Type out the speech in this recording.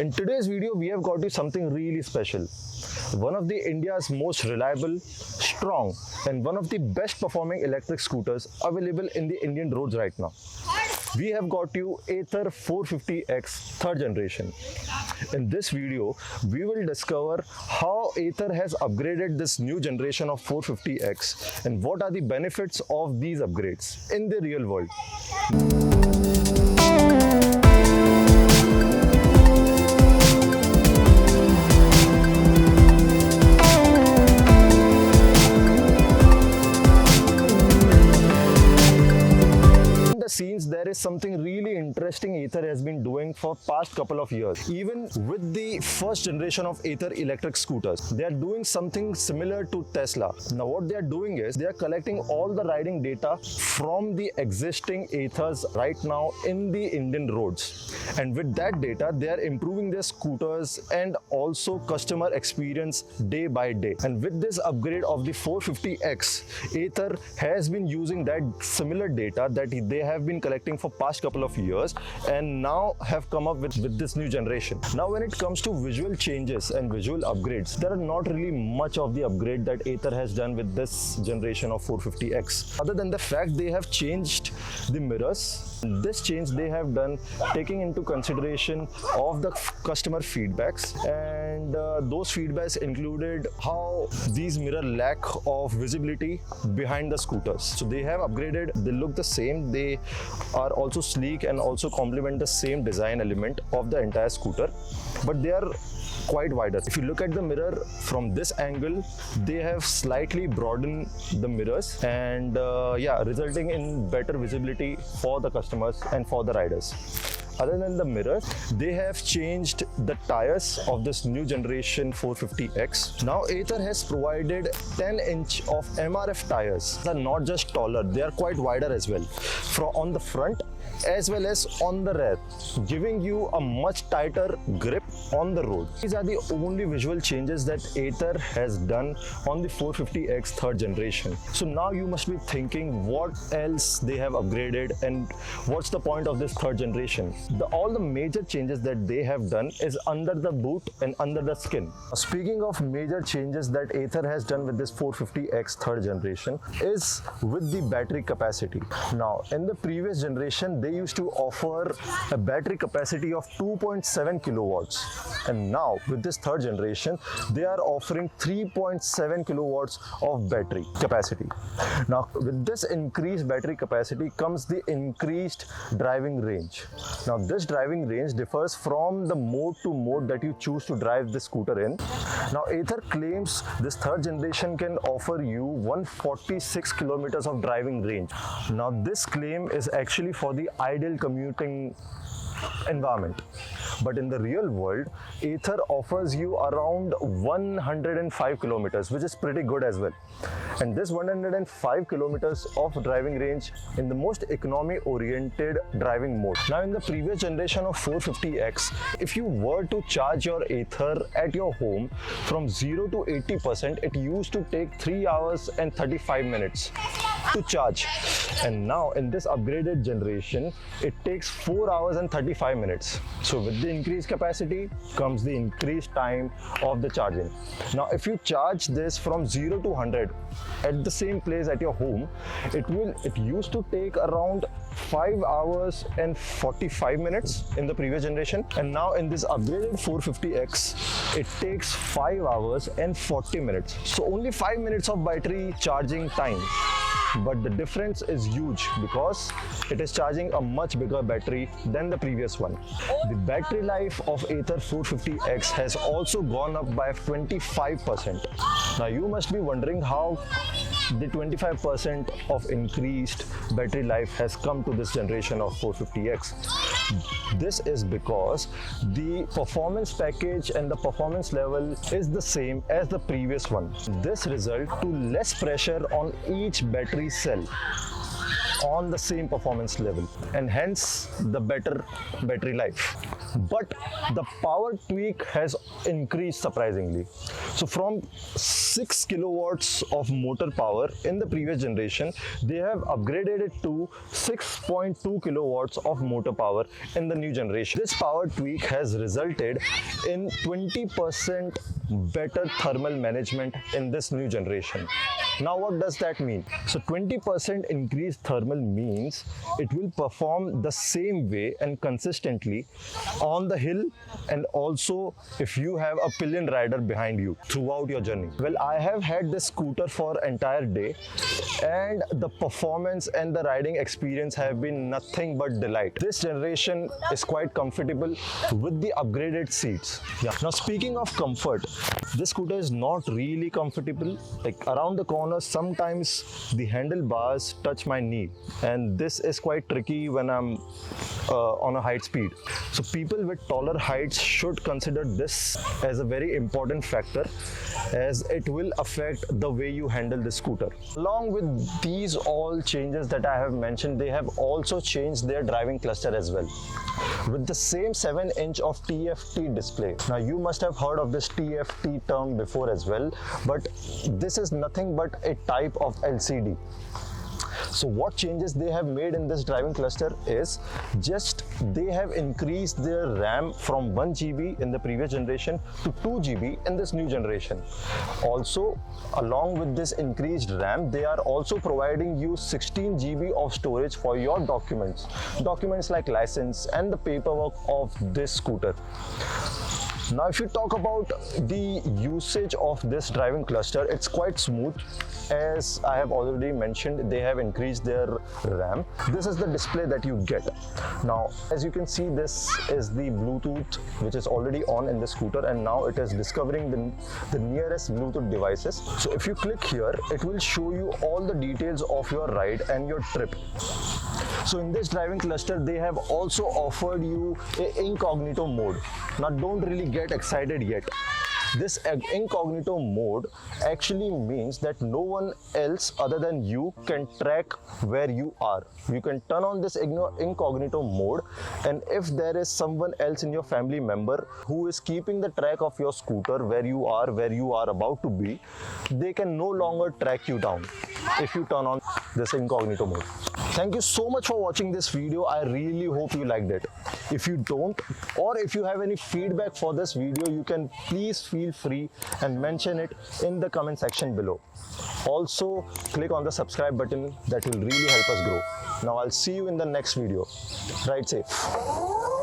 In today's video, we have got you something really special. One of the India's most reliable, strong, and one of the best performing electric scooters available in the Indian roads right now. We have got you Ather 450X 3rd generation. In this video, we will discover how Ather has upgraded this new generation of 450X and what are the benefits of these upgrades in the real world. Scenes, there is something really interesting Ather has been doing for past couple of years. Even with the first generation of Ather electric scooters, they are doing something similar to Tesla. Now what they are doing is they are collecting all the riding data from the existing Athers right now in the Indian roads, and with that data they are improving their scooters and also customer experience day by day. And with this upgrade of the 450X, Ather has been using that similar data that they have been collecting for past couple of years and now have come up with this new generation. Now when it comes to visual changes and visual upgrades, there are not really much of the upgrade that Ather has done with this generation of 450X, other than the fact they have changed the mirrors. This change they have done taking into consideration of the customer feedbacks, and those feedbacks included how these mirror lack of visibility behind the scooters. So they have upgraded, they look the same, they are also sleek and also complement the same design element of the entire scooter, but they are quite wider. If you look at the mirror from this angle, they have slightly broadened the mirrors and resulting in better visibility for the customers and for the riders. Other than the mirror, they have changed the tires of this new generation 450X. Now Ather has provided 10-inch of MRF tires. They are not just taller, they are quite wider as well, on the front as well as on the rear, giving you a much tighter grip on the road. These are the only visual changes that Ather has done on the 450X 3rd generation. So now you must be thinking what else they have upgraded and what's the point of this 3rd generation. All the major changes that they have done is under the boot and under the skin. Speaking of major changes that Ather has done with this 450X 3rd generation is with the battery capacity. Now in the previous generation, they used to offer a battery capacity of 2.7 kilowatts, and now with this 3rd generation they are offering 3.7 kilowatts of battery capacity. Now with this increased battery capacity comes the increased driving range. Now this driving range differs from the mode to mode that you choose to drive the scooter in. Now Ather claims this 3rd generation can offer you 146 kilometers of driving range. Now this claim is actually for the ideal commuting environment, but in the real world Ather offers you around 105 kilometers, which is pretty good as well. And this 105 kilometers of driving range in the most economy oriented driving mode. Now in the previous generation of 450X, if you were to charge your Ather at your home from 0 to 80%, it used to take 3 hours and 35 minutes to charge, and now in this upgraded generation it takes 4 hours and 35 minutes. So with the increased capacity comes the increased time of the charging. Now if you charge this from 0 to 100 at the same place at your home, it used to take around 5 hours and 45 minutes in the previous generation, and now in this upgraded 450X it takes 5 hours and 40 minutes. So only 5 minutes of battery charging time. But the difference is huge because it is charging a much bigger battery than the previous one. The battery life of Ather 450X has also gone up by 25%. Now you must be wondering how the 25% of increased battery life has come to this generation of 450X. This is because the performance package and the performance level is the same as the previous one. This results to less pressure on each battery cell. on the same performance level, and hence the better battery life. But the power tweak has increased surprisingly. So from 6 kilowatts of motor power in the previous generation, they have upgraded it to 6.2 kilowatts of motor power in the new generation. This power tweak has resulted in 20% better thermal management in this new generation. Now what does that mean? So 20% increased thermal means it will perform the same way and consistently on the hill, and also if you have a pillion rider behind you throughout your journey. Well, I have had this scooter for entire day, and the performance and the riding experience have been nothing but delight. This generation is quite comfortable with the upgraded seats. Yeah. Now speaking of comfort, this scooter is not really comfortable. Like around the corner, sometimes the handlebars touch my knee, and this is quite tricky when I'm on a high speed. So people with taller heights should consider this as a very important factor, as it will affect the way you handle the scooter. Along with these all changes that I have mentioned, they have also changed their driving cluster as well, with the same 7-inch of TFT display. Now you must have heard of this TFT term before as well, but this is nothing but a type of LCD. So what changes they have made in this driving cluster is just they have increased their RAM from 1 GB in the previous generation to 2 GB in this new generation. Also, along with this increased RAM, they are also providing you 16 GB of storage for your documents like license and the paperwork of this scooter. Now if you talk about the usage of this driving cluster, it's quite smooth. As I have already mentioned, they have increased their RAM. This is the display that you get. Now as you can see, this is the Bluetooth which is already on in the scooter, and now it is discovering the nearest Bluetooth devices. So if you click here, it will show you all the details of your ride and your trip. So in this driving cluster, they have also offered you a incognito mode. Now don't really get excited yet. This incognito mode actually means that no one else other than you can track where you are. You can turn on this incognito mode, and if there is someone else in your family member who is keeping the track of your scooter, where you are about to be, they can no longer track you down if you turn on this incognito mode. Thank you so much for watching this video. I really hope you liked it. If you don't, or if you have any feedback for this video, you can please feel free and mention it in the comment section below. Also, click on the subscribe button. That will really help us grow. Now I'll see you in the next video. Ride safe.